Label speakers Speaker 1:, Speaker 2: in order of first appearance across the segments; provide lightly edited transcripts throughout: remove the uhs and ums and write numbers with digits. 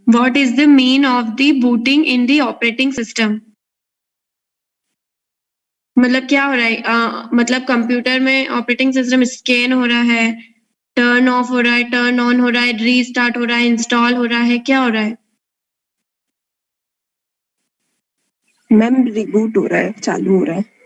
Speaker 1: What is the mean of the booting in the operating system? मतलब क्या हो रहा है? मतलब कंप्यूटर में ऑपरेटिंग सिस्टम स्कैन हो रहा है, टर्न ऑफ हो रहा है, टर्न ऑन हो रहा है, रीस्टार्ट हो रहा है, इंस्टॉल हो रहा है, क्या हो रहा है?
Speaker 2: मैम रिबूट हो रहा है, चालू हो रहा है।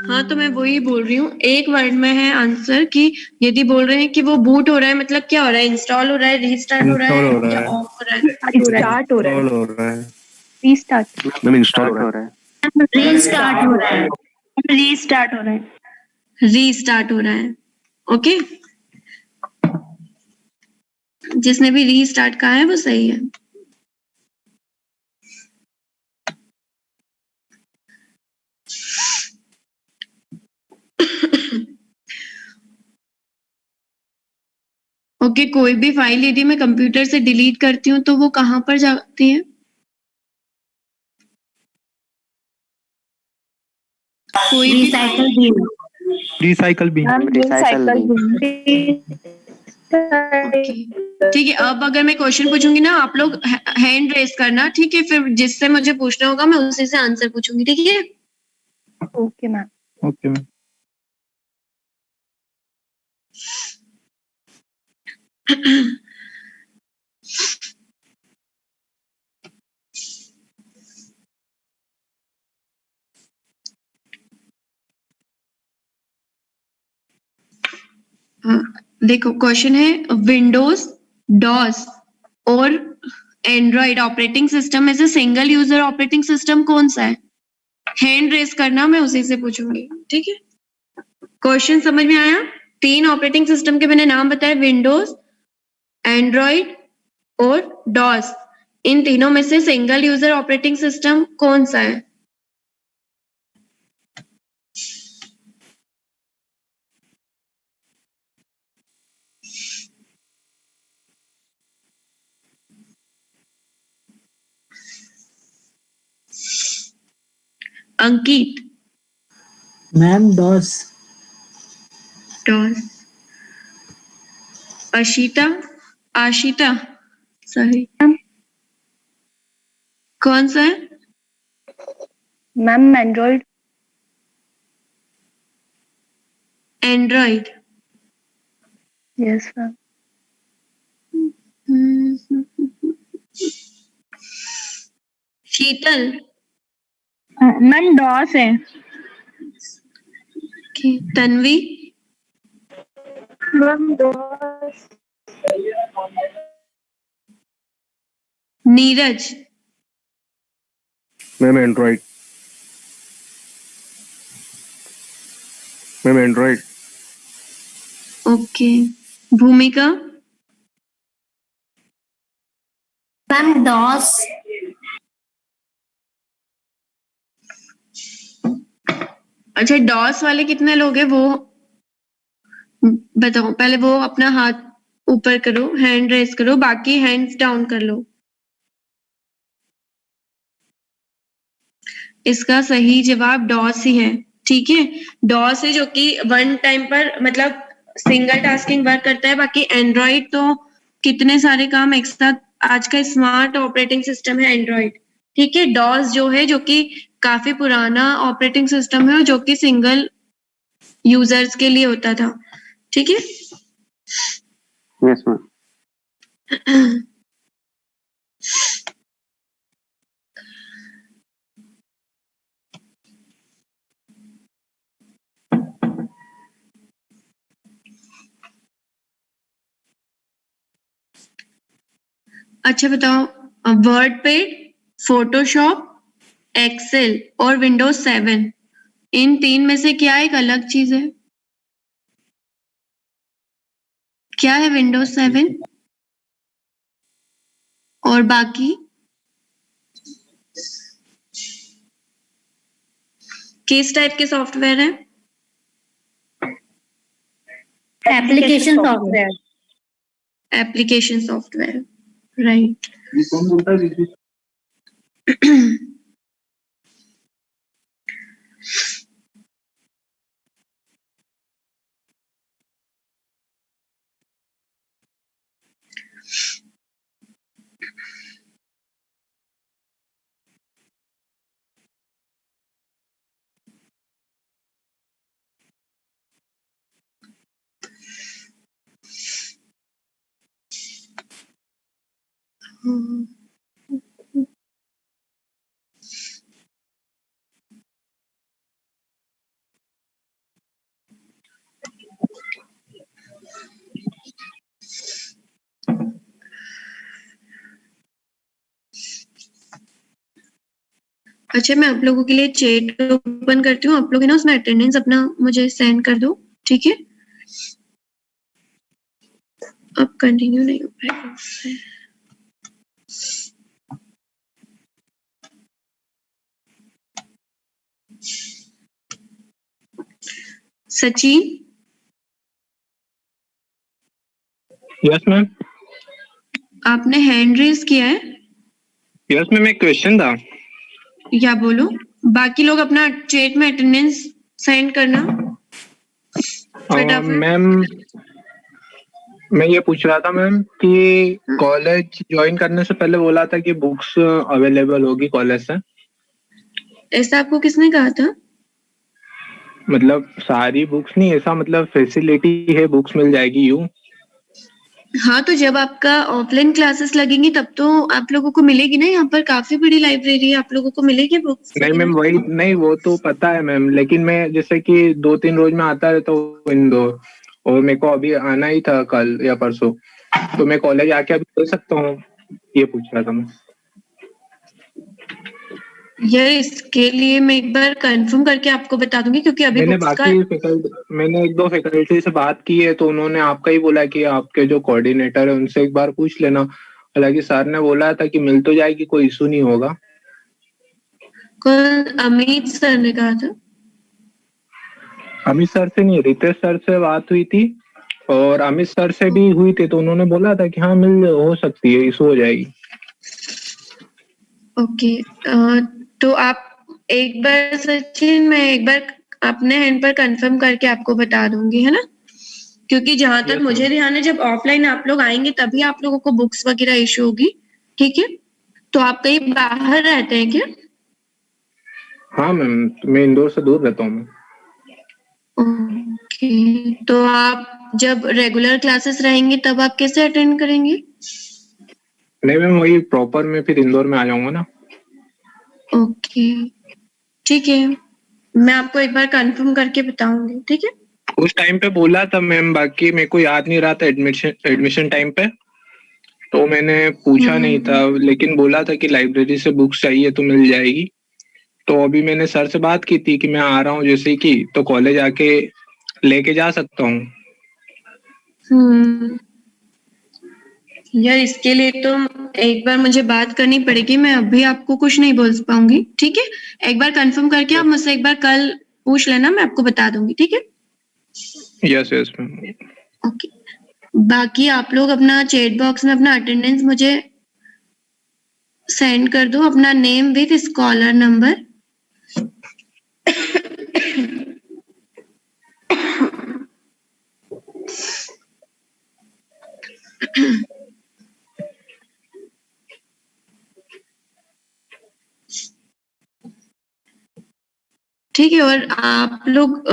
Speaker 1: हाँ, तो मैं वही बोल रही हूँ, एक वर्ड में है आंसर कि यदि बोल रहे हैं कि वो बूट हो रहा है, मतलब क्या हो रहा है? इंस्टॉल हो रहा है, रीस्टार्ट हो रहा है या ऑफ हो रहा है?
Speaker 2: स्टार्ट हो रहा है।
Speaker 3: रीस्टार्ट
Speaker 4: मैम इंस्टॉल हो रहा है।
Speaker 1: रीस्टार्ट हो रहा है। रीस्टार्ट हो रहा है। रीस्टार्ट हो रहा है। ओके, जिसने भी रीस्टार्ट कहा है वो सही है। ओके, कोई भी फाइल यदि मैं कंप्यूटर से डिलीट करती हूँ तो वो कहाँ पर जाती है? कोई भी
Speaker 3: recycle bin.
Speaker 4: Recycle bin.
Speaker 1: Okay, ठीक है। अब अगर मैं क्वेश्चन पूछूंगी ना, आप लोग हैंड रेस करना, ठीक है? फिर जिससे मुझे पूछना होगा मैं उसी से आंसर पूछूंगी, ठीक है?
Speaker 3: Okay ma'am.
Speaker 4: Okay ma'am.
Speaker 1: देखो, क्वेश्चन है विंडोज, डॉस और एंड्रॉइड ऑपरेटिंग सिस्टम में से सिंगल यूजर ऑपरेटिंग सिस्टम कौन सा है? हैंड रेस करना, मैं उसी से पूछूंगी, ठीक है? क्वेश्चन समझ में आया? 3 ऑपरेटिंग सिस्टम के मैंने नाम बताए, विंडोज, एंड्रॉइड और डॉस। इन तीनों में से सिंगल यूजर ऑपरेटिंग सिस्टम कौन सा है? Ankit.
Speaker 5: Ma'am DOS.
Speaker 1: DOS. Ashita सही। कौन सा है?
Speaker 3: Ma'am Android.
Speaker 1: Android.
Speaker 3: Yes ma'am.
Speaker 1: Sheetal.
Speaker 6: Ma'am DOS है।
Speaker 1: Tanvi.
Speaker 3: Ma'am DOS.
Speaker 1: Neeraj.
Speaker 4: Ma'am Android. Ma'am Android.
Speaker 1: Okay, Bhumika.
Speaker 3: Ma'am DOS.
Speaker 1: अच्छा, डॉस वाले कितने लोग हैं वो बताओ? पहले वो अपना हाथ ऊपर करो, हैंड रेस करो, बाकी हैंड्स डाउन कर लो। इसका सही जवाब डॉस ही है, ठीक है? डॉस है जो कि वन टाइम पर मतलब सिंगल टास्किंग वर्क करता है। बाकी एंड्रॉइड तो कितने सारे काम एक साथ, आज का स्मार्ट ऑपरेटिंग सिस्टम है एंड्रॉइड, ठीक है? डॉस जो है जो कि काफी पुराना ऑपरेटिंग सिस्टम है और जो कि सिंगल यूजर्स के लिए होता था, ठीक है?
Speaker 4: Yes ma'am.
Speaker 1: अच्छा बताओ, वर्ड पैड, फोटोशॉप, एक्सेल और विंडोज 7, इन 3 में से क्या एक अलग चीज है? क्या है विंडोज 7 और बाकी किस टाइप के सॉफ्टवेयर है?
Speaker 3: Application software.
Speaker 1: Application software, right.
Speaker 4: ये कौन बोलता है दीदी?
Speaker 1: अच्छा, मैं आप लोगों के लिए चैट ओपन करती हूँ, आप लोग है ना उसमें अटेंडेंस अपना मुझे सेंड कर दो, ठीक है। अब कंटिन्यू नहीं हो पाएगा। Sachin,
Speaker 7: yes ma'am.
Speaker 1: आपने हैंड रेज किया है?
Speaker 7: यस मैम, एक क्वेश्चन था।
Speaker 1: या बोलो। बाकी लोग अपना चैट में अटेंडेंस सेंड करना फटाफट।
Speaker 7: मैम, मैं ये पूछ रहा था मैम कि कॉलेज ज्वाइन करने से पहले बोला था कि बुक्स अवेलेबल होगी कॉलेज से।
Speaker 1: ऐसा आपको किसने कहा था?
Speaker 7: मतलब सारी बुक्स नहीं, ऐसा मतलब फैसिलिटी है, बुक्स मिल जाएगी यूं।
Speaker 1: हाँ, तो जब आपका ऑफलाइन क्लासेस लगेंगी तब तो आप लोगों को मिलेगी ना, यहाँ पर काफी बड़ी लाइब्रेरी है, आप लोगों को मिलेगी बुक्स
Speaker 7: नहीं
Speaker 1: वगैरह।
Speaker 7: मैम, वही नहीं, वो तो पता है मैम, लेकिन मैं जैसे कि 2-3 रोज में आता रहता हूँ इंदौर, और मेरे को अभी आना ही था कल या परसों, तो मैं कॉलेज आके अभी ले सकता हूँ, ये पूछ रहा था मैं।
Speaker 1: यार, इसके लिए मैं एक बार कंफर्म करके आपको बता दूंगी, क्योंकि अभी
Speaker 7: मैंने
Speaker 1: बुक्स का
Speaker 7: मैंने 1-2 फैकल्टी से बात की है, तो उन्होंने आपका ही बोला कि आपके जो कोऑर्डिनेटर है उनसे एक बार पूछ लेना। हालांकि सर ने बोला था कि मिल तो जाएगी, कोई इशू नहीं होगा।
Speaker 1: कल अमित सर ने कहा था।
Speaker 7: अमित सर से नहीं, रितेश सर से बात हुई थी, और अमित सर से भी हुई थी, तो उन्होंने बोला था कि हाँ मिल हो सकती है, इशू हो जाएगी।
Speaker 1: ओके, तो आप एक बार सचिन, मैं एक बार अपने हैंड पर कंफर्म करके आपको बता दूंगी, है ना। क्योंकि जहां तक
Speaker 7: Yes,
Speaker 1: मुझे
Speaker 7: ma'am.
Speaker 1: ध्यान है, जब ऑफलाइन आप लोग आएंगे तभी आप लोगों को बुक्स वगैरह इशू होगी, ठीक है। तो आप कहीं बाहर रहते हैं क्या?
Speaker 7: हाँ मैम, मैं इंदौर से दूर रहता हूँ मैं।
Speaker 1: ओके, तो आप जब रेगुलर क्लासेस रहेंगे तब आप कैसे अटेंड करेंगे?
Speaker 7: नहीं मैम, वही प्रॉपर में फिर इंदौर में आ जाऊंगा ना।
Speaker 1: ओके, ठीक है, मैं आपको एक बार कंफर्म करके बताऊंगी, ठीक है।
Speaker 7: उस टाइम पे बोला था मैम, बाकी मेरे को याद नहीं रहा था एडमिशन टाइम पे, तो मैंने पूछा नहीं था, लेकिन बोला था कि लाइब्रेरी से बुक्स चाहिए तो मिल जाएगी। तो अभी मैंने सर से बात की थी कि मैं आ रहा हूँ जैसे कि, तो कॉलेज आके लेके जा सकता हूँ।
Speaker 1: यार, इसके लिए तो एक बार मुझे बात करनी पड़ेगी, मैं अभी आपको कुछ नहीं बोल पाऊंगी, ठीक है। एक बार कंफर्म करके आप मुझसे एक बार कल पूछ लेना, मैं आपको बता दूंगी, ठीक है।
Speaker 7: Yes yes ma'am.
Speaker 1: ओके, बाकी आप लोग अपना चैट बॉक्स में अपना अटेंडेंस मुझे सेंड कर दो, अपना नेम विद स्कॉलर नंबर। ठीक है, और आप लोग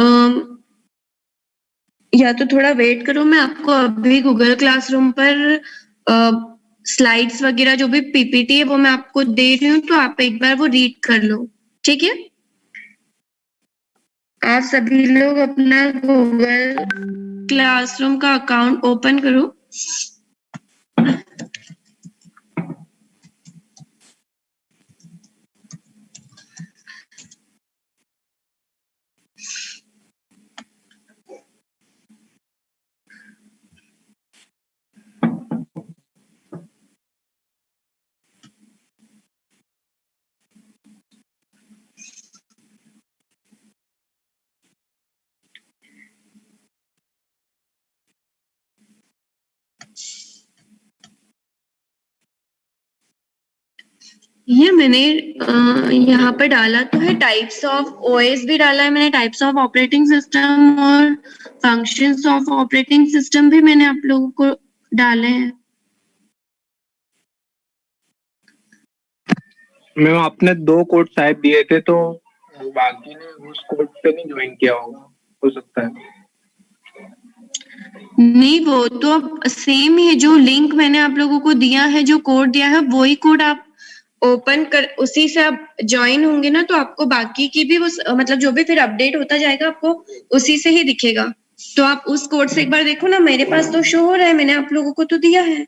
Speaker 1: या तो थोड़ा वेट करो, मैं आपको अभी गूगल क्लासरूम पर स्लाइड्स वगैरह जो भी पीपीटी है वो मैं आपको दे रही हूँ, तो आप एक बार वो रीड कर लो, ठीक है। आप सभी लोग अपना गूगल क्लासरूम का अकाउंट ओपन करो। ये मैंने यहाँ पर डाला तो है टाइप्स ऑफ ओएस भी डाला है मैंने, टाइप्स ऑफ ऑपरेटिंग सिस्टम और फंक्शंस ऑफ ऑपरेटिंग सिस्टम भी मैंने आप लोगों को डाले हैं।
Speaker 7: मैम आपने 2 कोड शायद दिए थे तो बाकी ने उस कोड पे नहीं ज्वाइन किया होगा, हो सकता है।
Speaker 1: नहीं, वो तो अब सेम ही है, जो लिंक मैंने आप लोगों को दिया है, जो कोड दिया है, वही कोड आप ओपन कर, उसी से आप ज्वाइन होंगे ना, तो आपको बाकी की भी वो मतलब जो भी फिर अपडेट होता जाएगा आपको उसी से ही दिखेगा। तो आप उस कोड से एक बार देखो ना, मेरे पास तो शो हो रहा है, मैंने आप लोगों को तो दिया है।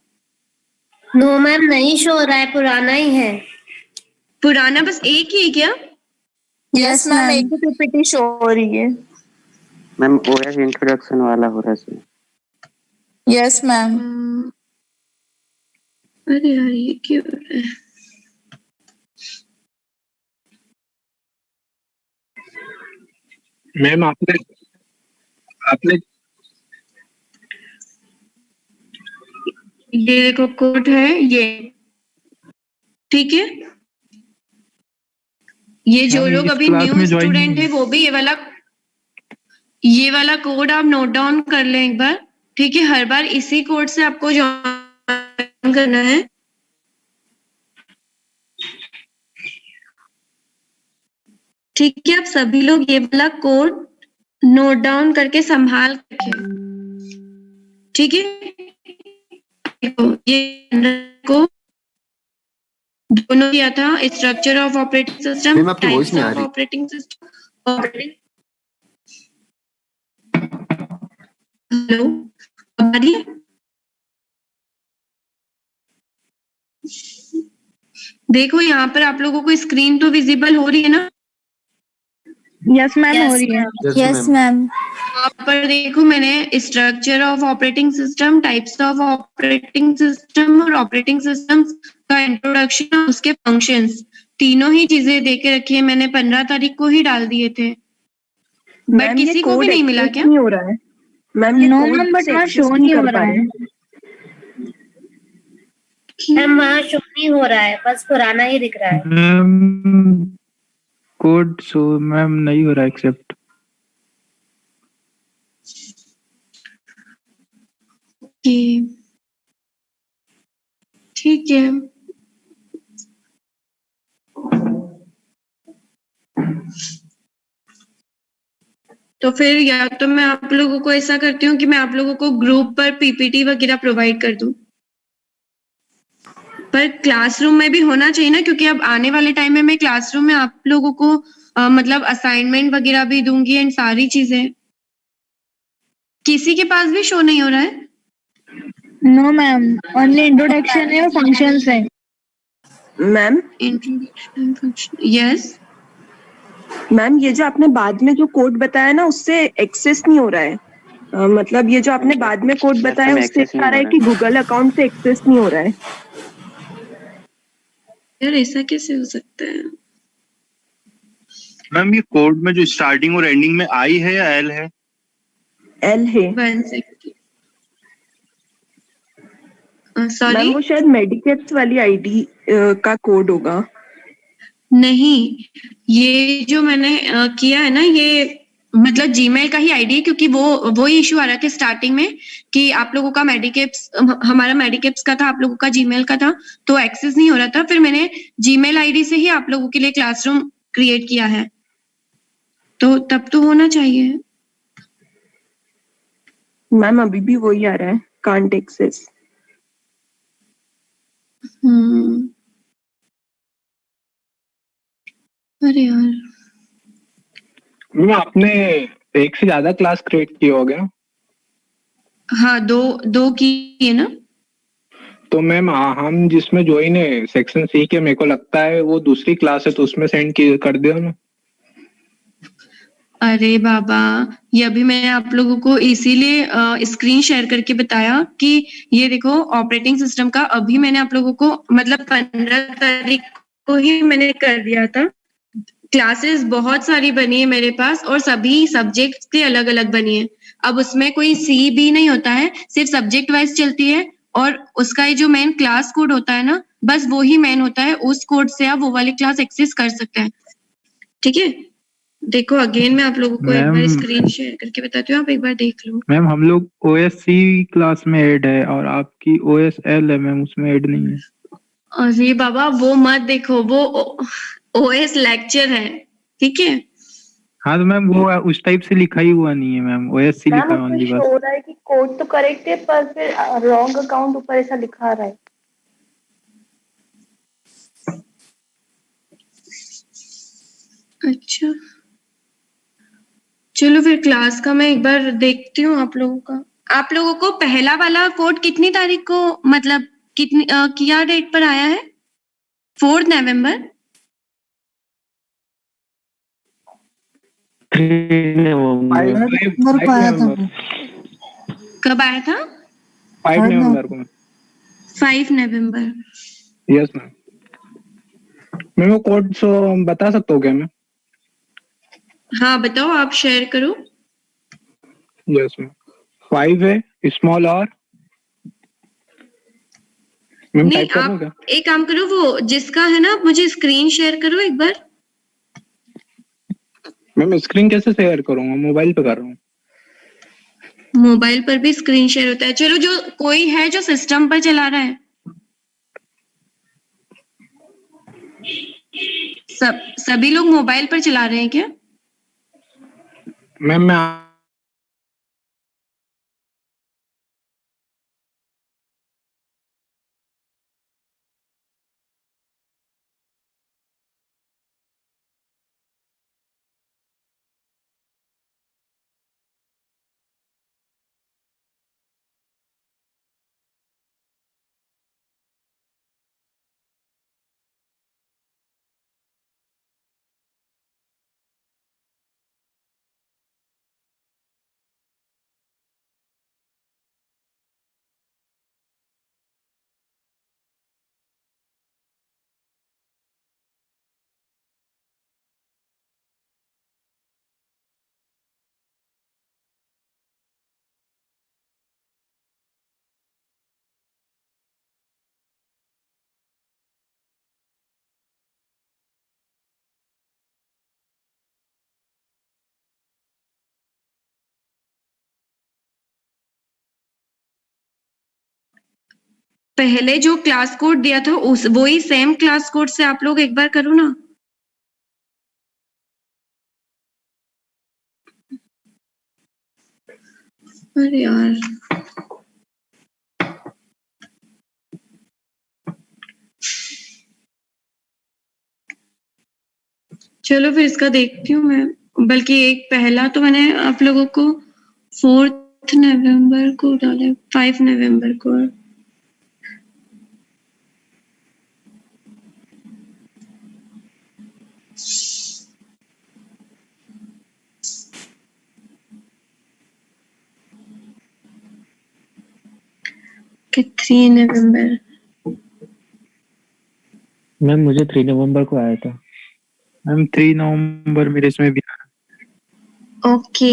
Speaker 3: नो मैम, नहीं शो हो रहा है, पुराना ही है।
Speaker 1: पुराना बस एक ही है क्या?
Speaker 6: यस मैम, एक ही पीपीटी शो हो रही है।
Speaker 8: मैम ओएस इंट्रोडक्शन वाला हो रहा है।
Speaker 6: Yes ma'am.
Speaker 1: अरे यार ये क्यों हो रहा है?
Speaker 7: मैम आपने
Speaker 1: ये देखो कोड है ये, ठीक है। ये जो
Speaker 4: मैम,
Speaker 1: लोग
Speaker 4: इस
Speaker 1: अभी
Speaker 4: क्लास
Speaker 1: न्यू
Speaker 4: में join
Speaker 1: स्टूडेंट
Speaker 4: नहीं
Speaker 1: है वो भी ये वाला कोड आप नोट डाउन कर लें एक बार, ठीक है। हर बार इसी कोड से आपको ज्वाइन करना है। ठीक है, आप सभी लोग ये वाला कोड नोट डाउन करके संभाल रखें, ठीक है। ये को दोनों किया था, structure of operating system,
Speaker 9: ma'am आपकी वॉइस नहीं आ रही।
Speaker 1: Operating system. हेलो, अब आ रही है? देखो यहाँ पर आप लोगों को स्क्रीन तो विजिबल हो रही है ना?
Speaker 6: यस मैम, हो रही है।
Speaker 9: Yes ma'am.
Speaker 1: यहाँ पर देखो मैंने structure of operating system, types of operating system और ऑपरेटिंग सिस्टम्स का इंट्रोडक्शन, उसके फंक्शंस, तीनों ही चीजें दे के रखी है मैंने। 15 तारीख को ही डाल दिए थे, बट किसी को भी नहीं मिला क्या?
Speaker 2: नहीं हो रहा है मैम, ये
Speaker 6: नो
Speaker 2: कोड
Speaker 6: मैम, बट
Speaker 2: से
Speaker 6: वहाँ
Speaker 2: access
Speaker 6: शो नहीं हो
Speaker 2: कर पा
Speaker 6: रहा है।
Speaker 3: मैम वहाँ शो नहीं हो रहा है, बस पुराना ही दिख रहा है।
Speaker 4: मैम कोड शो मैम नहीं हो रहा एक्सेप्ट।
Speaker 1: ठीक है, तो फिर या तो मैं आप लोगों को ऐसा करती हूँ कि मैं आप लोगों को ग्रुप पर पीपीटी वगैरह प्रोवाइड कर दूं, पर क्लासरूम में भी होना चाहिए ना, क्योंकि अब आने वाले टाइम में मैं क्लासरूम में आप लोगों को मतलब असाइनमेंट वगैरह भी दूंगी एंड सारी चीजें। किसी के पास भी शो नहीं हो रहा है?
Speaker 6: नो मैम, ओनली इंट्रोडक्शन है और फंक्शंस है।
Speaker 2: Ma'am
Speaker 1: introduction function, yes
Speaker 2: ma'am, ये जो आपने बाद में जो कोड बताया ना, उससे एक्सेस नहीं हो रहा है। मतलब ये जो आपने बाद में कोड बताया
Speaker 8: में
Speaker 2: उससे
Speaker 8: access नहीं
Speaker 2: कह रहा है
Speaker 8: हो
Speaker 2: कि गूगल अकाउंट से एक्सेस नहीं हो रहा है।
Speaker 1: यार ऐसा कैसे हो सकता है?
Speaker 10: मैम ये कोड में जो स्टार्टिंग और एंडिंग में आई है या एल है?
Speaker 2: एल है।
Speaker 1: 1 सेकंड, सॉरी
Speaker 2: मैम वो शायद मेडिकेट्स वाली आईडी का कोड होगा।
Speaker 1: नहीं, ये जो मैंने किया है ना, ये मतलब जीमेल का ही आईडी है, क्योंकि वो इशू आ रहा था स्टार्टिंग में कि आप लोगों का मेडिकेप्स, हमारा मेडिकेप्स का था, आप लोगों का जीमेल का था, तो एक्सेस नहीं हो रहा था। फिर मैंने जीमेल आईडी से ही आप लोगों के लिए क्लासरूम क्रिएट किया है, तो तब तो होना चाहिए।
Speaker 2: मैम अभी भी वही आ रहा है, कांट एक्सेस।
Speaker 1: अरे यार,
Speaker 7: मैम आपने एक से ज्यादा क्लास क्रिएट किए हो गया?
Speaker 1: हाँ, दो की है ना।
Speaker 7: तो मैम हम जिसमें ज्वाइन है सेक्शन सी के, मेरे को लगता है वो दूसरी क्लास है, तो उसमें सेंड कर दो ना।
Speaker 1: अरे बाबा, ये अभी मैंने आप लोगों को इसीलिए स्क्रीन शेयर करके बताया कि ये देखो ऑपरेटिंग सिस्टम का अभी मैंने आप लोगों को मतलब 15 तारीख को ही मैंने कर दिया था। क्लासेस बहुत सारी बनी है मेरे पास और सभी सब्जेक्ट्स के अलग अलग बनी है। अब उसमें कोई सी बी नहीं होता है, सिर्फ सब्जेक्ट वाइज चलती है, और उसका ये जो मेन क्लास कोड होता है ना, बस वो ही मेन होता है, उस कोड से आप वो वाली क्लास एक्सेस कर सकते हैं। ठीक है, देखो अगेन मैं आप लोगों को एक बार
Speaker 4: मैम
Speaker 1: स्क्रीन शेयर करके बताती हूँ, आप एक बार देख लो।
Speaker 4: मैम हम लोग OSC क्लास में ऐड है और आपकी OSL है मैम, उसमें ऐड नहीं है।
Speaker 1: अरे बाबा वो मत देखो, वो ओएस लेक्चर है, ठीक है।
Speaker 4: हाँ तो मैम वो उस टाइप से लिखा ही हुआ नहीं है मैम, OSC
Speaker 2: मैम
Speaker 4: लिखा है
Speaker 2: उसमें
Speaker 4: ओनली
Speaker 2: शो
Speaker 4: बस।
Speaker 2: हो रहा है कि कोड तो करेक्ट है पर फिर रॉन्ग अकाउंट ऊपर ऐसा लिखा आ रहा है।
Speaker 1: अच्छा चलो फिर क्लास का मैं एक बार देखती हूँ आप लोगों का। आप लोगों को पहला वाला कोड कितनी तारीख को, मतलब कितनी क्या डेट पर आया है? 4 नवंबर।
Speaker 8: 3 नवंबर।
Speaker 6: नवंबर को आया था वो।
Speaker 1: कब आया था?
Speaker 7: 5 नवंबर को।
Speaker 1: 5 नवंबर।
Speaker 7: Yes ma'am. मैं वो कोड सो बता सकता हूँ क्या मैं?
Speaker 1: हाँ बताओ, आप शेयर करो।
Speaker 7: Yes ma'am. 5 है स्मॉल और मैम
Speaker 1: नहीं
Speaker 7: टाइप कर दूं
Speaker 1: आप
Speaker 7: क्या?
Speaker 1: एक काम करो, वो जिसका है ना, मुझे स्क्रीन शेयर करो एक बार।
Speaker 7: मैम स्क्रीन कैसे शेयर करूंगा, मोबाइल पे कर रहा हूँ।
Speaker 1: मोबाइल पर भी स्क्रीन शेयर होता है। चलो जो कोई है जो सिस्टम पर चला रहा है, सभी लोग मोबाइल पर चला रहे हैं क्या?
Speaker 7: मैम मैं
Speaker 1: पहले जो क्लास कोड दिया था उस वही सेम क्लास कोड से आप लोग एक बार करो ना। अरे यार चलो फिर इसका देखती हूँ मैं, बल्कि एक पहला तो मैंने आप लोगों को 4 नवंबर को डाला, 5 नवंबर को। कि 3 नवंबर।
Speaker 8: मैम मुझे 3 नवंबर को आया था।
Speaker 4: मैम 3 नवंबर मेरे इसमें भी
Speaker 1: ओके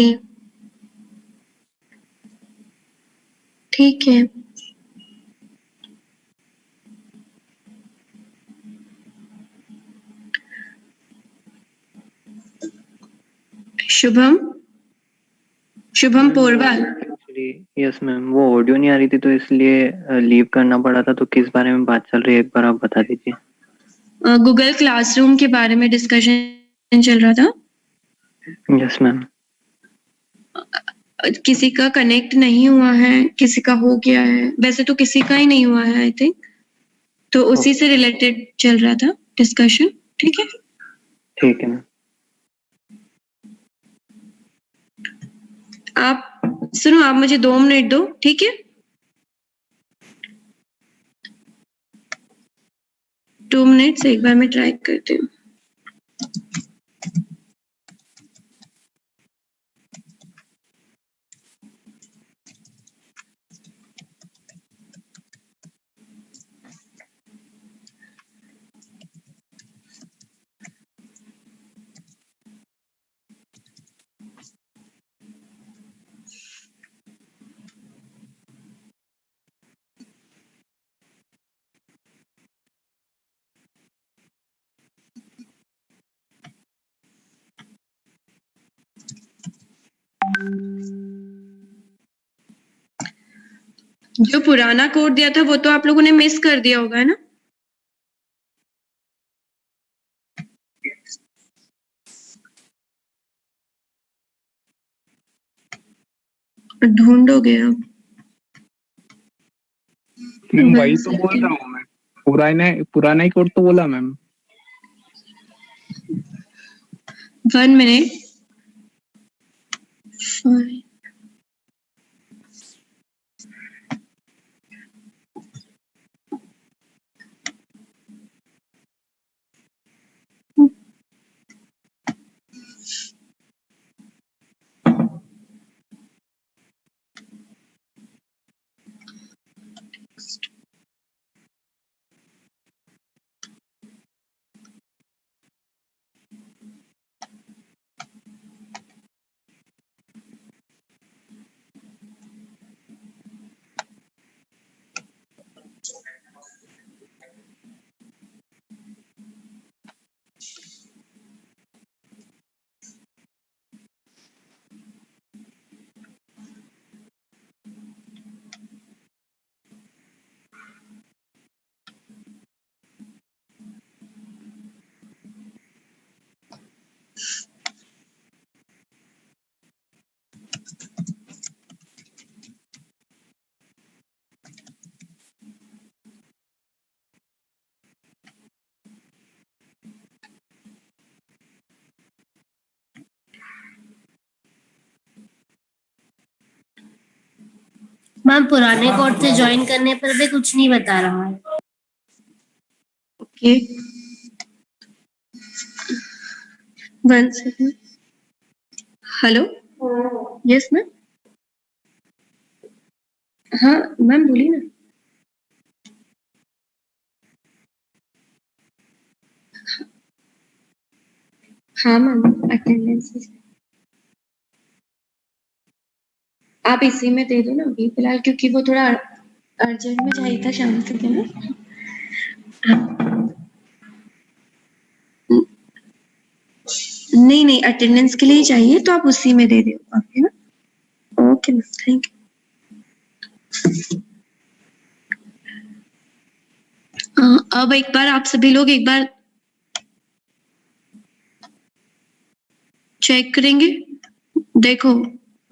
Speaker 1: ठीक है। शुभम, शुभम पोरवाल।
Speaker 8: यस मैम, वो ऑडियो नहीं आ रही थी तो इसलिए लीव करना पड़ा था। तो किस बारे में बात चल रही है एक बार आप बता दीजिए।
Speaker 1: गूगल क्लासरूम के बारे में डिस्कशन चल रहा था।
Speaker 8: Yes ma'am.
Speaker 1: किसी का कनेक्ट नहीं हुआ है, किसी का हो गया है, वैसे तो किसी का ही नहीं हुआ है आई थिंक, तो उसी से रिलेटेड चल रहा था डिस्कशन। ठीक है,
Speaker 8: ठीक है मैम।
Speaker 1: आप सुनो, आप मुझे 2 मिनट दो, ठीक है? 2 मिनट से एक बार मैं ट्राई करती हूँ। जो पुराना कोड दिया था वो तो आप लोगों ने मिस कर दिया होगा, है ना? ढूंढोगे आप?
Speaker 7: मैम वही तो बोल रहा हूँ मैं, पुराना ही कोड तो बोला मैम।
Speaker 1: 1 मिनट।
Speaker 3: मैम पुराने कोड से ज्वाइन करने पर भी कुछ नहीं बता रहा है।
Speaker 1: Okay, 1 second. Hello, yes ma'am. हाँ मैम बोलिए ना। हाँ मैम, अटेंडेंस आप इसी में दे दो ना अभी फिलहाल, क्योंकि वो थोड़ा अर्जेंट में चाहिए था शाम तक, है ना? नहीं, अटेंडेंस के लिए ही चाहिए, तो आप उसी में दे दो आप, है ना? Okay ma'am, thank you. अब एक बार आप सभी लोग एक बार चेक करेंगे। देखो,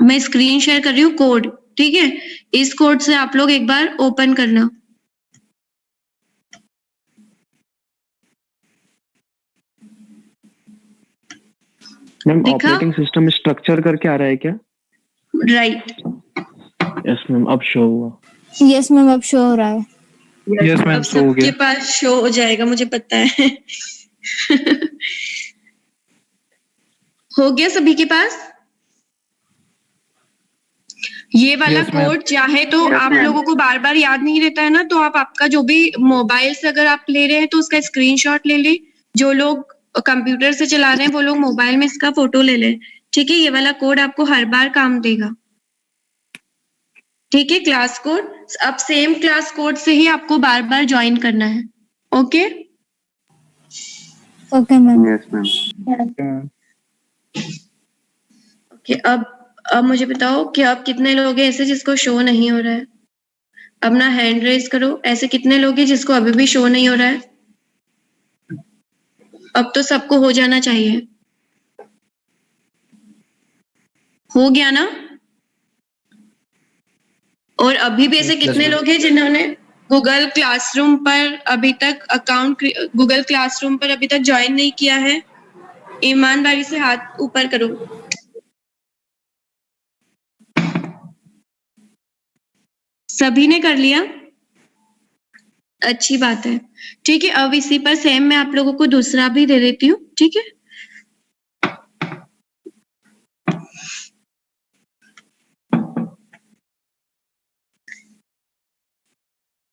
Speaker 1: मैं स्क्रीन शेयर कर रही हूँ कोड, ठीक है? इस कोड से आप लोग एक बार ओपन करना।
Speaker 9: मैम
Speaker 1: दिखा?
Speaker 9: ऑपरेटिंग सिस्टम स्ट्रक्चर करके आ रहा है क्या?
Speaker 1: राइट।
Speaker 9: यस मैम, अब शो हुआ।
Speaker 6: यस मैम, अब शो हो रहा है।
Speaker 4: यस मैम,
Speaker 1: अब
Speaker 4: शो हो
Speaker 1: सबके
Speaker 4: गया।
Speaker 1: पास शो हो जाएगा, मुझे पता है। हो गया सभी के पास? ये वाला
Speaker 4: Yes, ma'am.
Speaker 1: कोड चाहे तो आप लोगों को बार बार याद नहीं रहता है ना, तो आप आपका जो भी मोबाइल से अगर आप ले रहे हैं तो उसका स्क्रीनशॉट ले ले। जो लोग कंप्यूटर से चला रहे हैं वो लोग मोबाइल में इसका फोटो ले लें, ठीक है? ये वाला कोड आपको हर बार काम देगा, ठीक है? क्लास कोड, अब सेम क्लास कोड से ही आपको बार बार ज्वाइन करना है, okay?
Speaker 6: Okay ma'am.
Speaker 9: Yes ma'am.
Speaker 1: Okay, अब मुझे बताओ कि अब कितने लोग हैं ऐसे जिसको शो नहीं हो रहा है? अपना हैंड रेज करो। ऐसे कितने लोग हैं जिसको अभी भी शो नहीं हो रहा है? अब तो सबको हो जाना चाहिए। हो गया ना? और अभी भी ऐसे कितने लोग हैं जिन्होंने गूगल क्लासरूम पर अभी तक ज्वाइन नहीं किया है? ईमानदारी से हाथ ऊपर करो। सभी ने कर लिया? अच्छी बात है, ठीक है? अब इसी पर सेम मैं आप लोगों को दूसरा भी दे देती हूँ, ठीक है?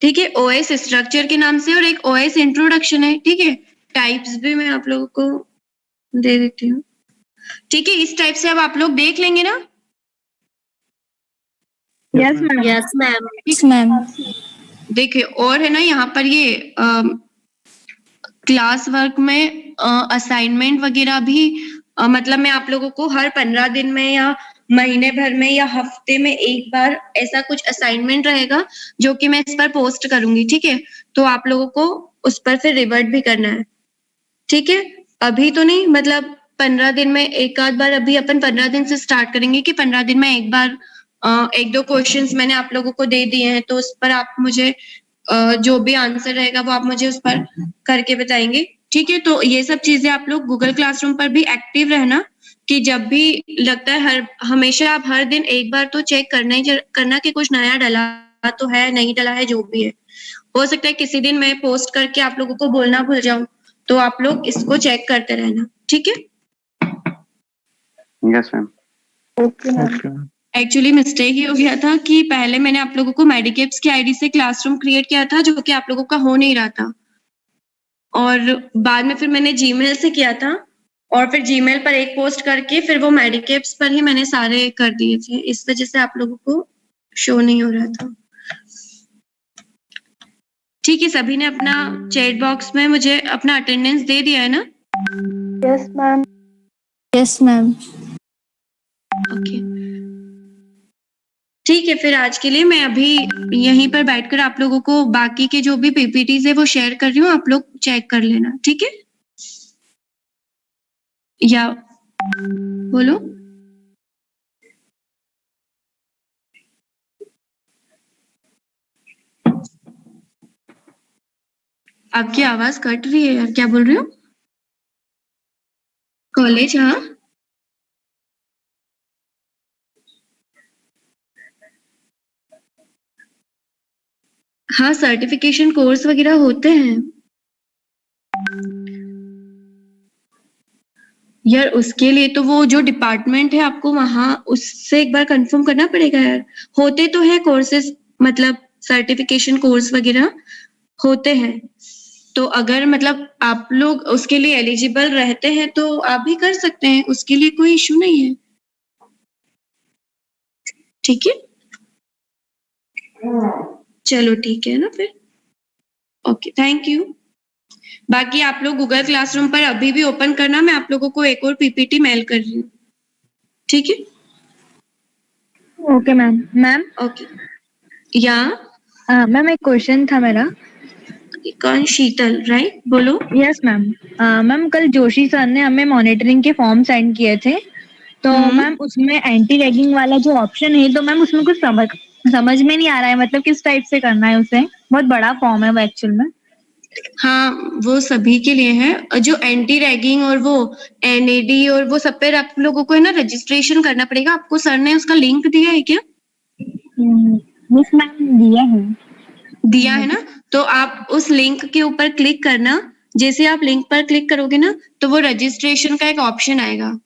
Speaker 1: ठीक है, ओएस स्ट्रक्चर के नाम से और एक ओएस इंट्रोडक्शन है, ठीक है? टाइप्स भी मैं आप लोगों को दे देती हूँ, ठीक है? इस टाइप से अब आप लोग देख लेंगे ना?
Speaker 6: Yes ma'am.
Speaker 3: Yes ma'am.
Speaker 6: Yes ma'am.
Speaker 1: देखिए, और है ना यहाँ पर ये क्लास वर्क में असाइनमेंट वगैरह भी मतलब मैं आप लोगों को हर 15 दिन में या महीने भर में या हफ्ते में एक बार ऐसा कुछ असाइनमेंट रहेगा जो कि मैं इस पर पोस्ट करूंगी, ठीक है? तो आप लोगों को उस पर फिर रिवर्ट भी करना है, ठीक है? अभी तो नहीं, मतलब 15 दिन में एक आध बार, अभी अपन 15 दिन से स्टार्ट करेंगे कि 15 दिन में एक बार 1-2 क्वेश्चंस मैंने आप लोगों को दे दिए हैं, तो उस पर आप मुझे जो भी आंसर रहेगा वो आप मुझे उस पर करके बताएंगे, ठीक है? तो ये सब चीजें आप लोग गूगल क्लासरूम पर भी एक्टिव रहना कि जब भी लगता है हमेशा आप हर दिन एक बार तो चेक करना कि कुछ नया डला तो है, नहीं डला है, जो भी है। हो सकता है किसी दिन मैं पोस्ट करके आप लोगों को बोलना भूल जाऊं, तो आप लोग इसको चेक करते रहना, ठीक है?
Speaker 8: Yes ma'am.
Speaker 2: Okay ma'am.
Speaker 4: Okay ma'am.
Speaker 1: Actually mistake ये हो गया था कि पहले मैंने आप लोगों को मेडिकेप्स की आईडी से क्लासरूम क्रिएट किया था, जो कि आप लोगों का हो नहीं रहा था, और बाद में फिर मैंने जीमेल से किया था, और फिर जीमेल पर एक पोस्ट करके फिर वो मेडिकेप्स पर ही मैंने सारे कर दिए थे, इस वजह से आप लोगों को शो नहीं हो रहा था। ठीक है, सभी ने अपना चैट बॉक्स में मुझे अपना अटेंडेंस दे दिया है ना?
Speaker 2: Yes ma'am.
Speaker 6: Yes ma'am.
Speaker 1: Okay, ठीक है, फिर आज के लिए मैं अभी यहीं पर बैठकर आप लोगों को बाकी के जो भी पीपीटीज है वो शेयर कर रही हूँ, आप लोग चेक कर लेना, ठीक है? या बोलो। आपकी आवाज कट रही है यार, क्या बोल रहे हो? कॉलेज? हाँ, हाँ, सर्टिफिकेशन कोर्स वगैरह होते हैं यार। उसके लिए तो वो जो डिपार्टमेंट है आपको वहां उससे एक बार कंफर्म करना पड़ेगा यार। होते तो है कोर्सेज, मतलब सर्टिफिकेशन कोर्स वगैरह होते हैं, तो अगर मतलब आप लोग उसके लिए एलिजिबल रहते हैं तो आप भी कर सकते हैं, उसके लिए कोई इशू नहीं है, ठीक है? चलो ठीक है ना फिर, ओके, थैंक यू। बाकी आप लोग गूगल क्लासरूम पर अभी भी ओपन करना, मैं आप लोगों को एक और पीपीटी मेल कर रही हूँ, ठीक है?
Speaker 6: Okay ma'am. मैम
Speaker 1: ओके, या
Speaker 6: मैम एक क्वेश्चन था मेरा।
Speaker 1: कौन? शीतल, राइट? बोलो।
Speaker 6: Yes ma'am. मैम कल जोशी सर ने हमें मॉनिटरिंग के फॉर्म सेंड किए थे, तो मैम उसमें एंटी रैगिंग वाला जो ऑप्शन है, तो मैम उसमें कुछ समझ में नहीं आ रहा है, मतलब किस टाइप से करना है उसे। बहुत बड़ा फॉर्म है वो एक्चुअल में।
Speaker 1: हाँ, वो सभी के लिए है, जो एंटी रैगिंग और वो एनएडी और वो सब पे आप लोगों को है ना रजिस्ट्रेशन करना पड़ेगा। आपको सर ने उसका लिंक दिया है क्या?
Speaker 6: यस मैम,
Speaker 1: दिया है ना, तो आप उस लिंक के ऊपर क्लिक करना। जैसे आप लिंक पर क्लिक करोगे ना, तो वो रजिस्ट्रेशन का एक ऑप्शन आएगा,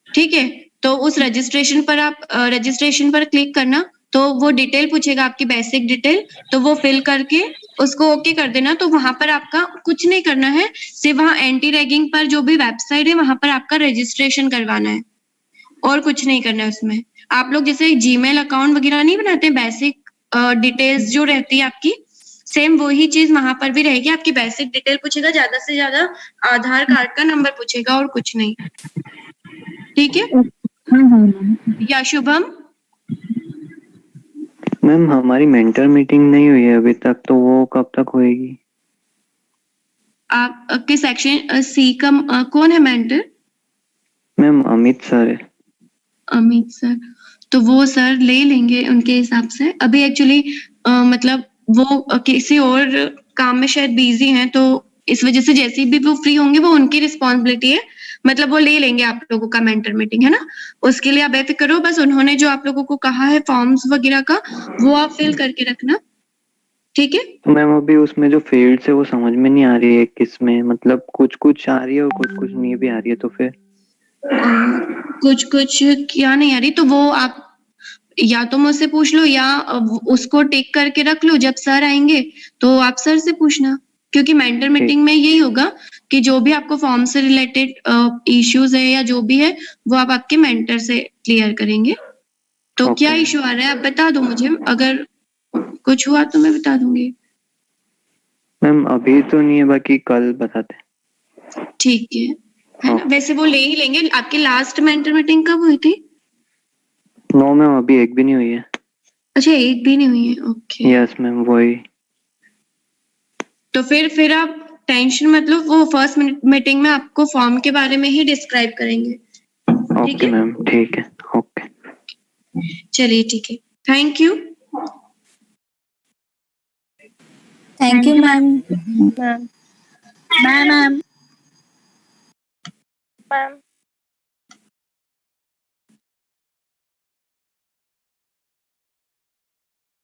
Speaker 1: ठीक है? तो उस रजिस्ट्रेशन पर आप रजिस्ट्रेशन पर क्लिक करना, तो वो डिटेल पूछेगा, आपकी बेसिक डिटेल, तो वो फिल करके उसको ओके कर देना। तो वहां पर आपका कुछ नहीं करना है, सिर्फ वहां एंटी रैगिंग पर जो भी वेबसाइट है वहां पर आपका रजिस्ट्रेशन करवाना है, और कुछ नहीं करना है उसमें। आप लोग जैसे जीमेल अकाउंट वगैरह नहीं बनाते, बेसिक डिटेल्स जो रहती है आपकी, सेम वही चीज वहां पर भी रहेगी। आपकी बेसिक डिटेल पूछेगा, ज्यादा से ज्यादा आधार कार्ड का नंबर पूछेगा, और कुछ नहीं, ठीक है? या शुभम?
Speaker 8: मैम हमारी मेंटर मीटिंग नहीं हुई है अभी तक, तो वो कब तक होएगी?
Speaker 1: आपके सेक्शन सी का कौन है मेंटर?
Speaker 8: मैम अमित सर है।
Speaker 1: अमित सर, तो वो सर ले लेंगे उनके हिसाब से। अभी एक्चुअली मतलब वो किसी और काम में शायद बिजी हैं, तो इस वजह से जैसे भी वो फ्री होंगे वो उनकी रिस्पॉन्सिबिलिटी है, मतलब वो ले लेंगे आप लोगों का मेंटर मीटिंग, है ना? उसके लिए आप बेफिक्र करो, बस उन्होंने जो आप लोगों को कहा है फॉर्म्स वगैरह का, वो आप फिल करके रखना, ठीक है?
Speaker 8: तो मैम अभी उसमें जो फील्ड है वो समझ में नहीं आ रही है, किसमें मतलब कुछ कुछ आ रही है और कुछ कुछ नहीं भी आ रही है, तो फिर
Speaker 1: कुछ कुछ क्या नहीं आ रही, तो वो आप या तो मुझसे पूछ लो, या उसको टिक करके रख लो, जब सर आएंगे तो आप सर से पूछना, क्योंकि मेंटर मीटिंग में यही होगा कि जो भी आपको फॉर्म से रिलेटेड इश्यूज है या जो भी है, वो आप आपके मेंटर से क्लियर करेंगे। तो क्या इशू आ रहा है आप बता दो मुझे, अगर कुछ हुआ तो मैं बता दूंगी।
Speaker 8: मैम अभी तो नहीं है, बाकी कल बताते।
Speaker 1: ठीक है ना? वैसे वो ले ही लेंगे। आपकी लास्ट मेंटर मीटिंग कब हुई थी?
Speaker 8: नो मैम, अभी एक भी नहीं हुई है।
Speaker 1: अच्छा, एक भी नहीं हुई है, ओके।
Speaker 8: यस मैम, वही।
Speaker 1: तो फिर आप टेंशन मतलब, वो फर्स्ट मीटिंग में आपको फॉर्म के बारे में ही डिस्क्राइब करेंगे। ठीक
Speaker 8: ओके
Speaker 1: है,
Speaker 8: मैम, ठीक है, ओके।
Speaker 1: चलिए ठीक है, thank you.
Speaker 6: Thank you ma'am. Ma'am
Speaker 3: ma'am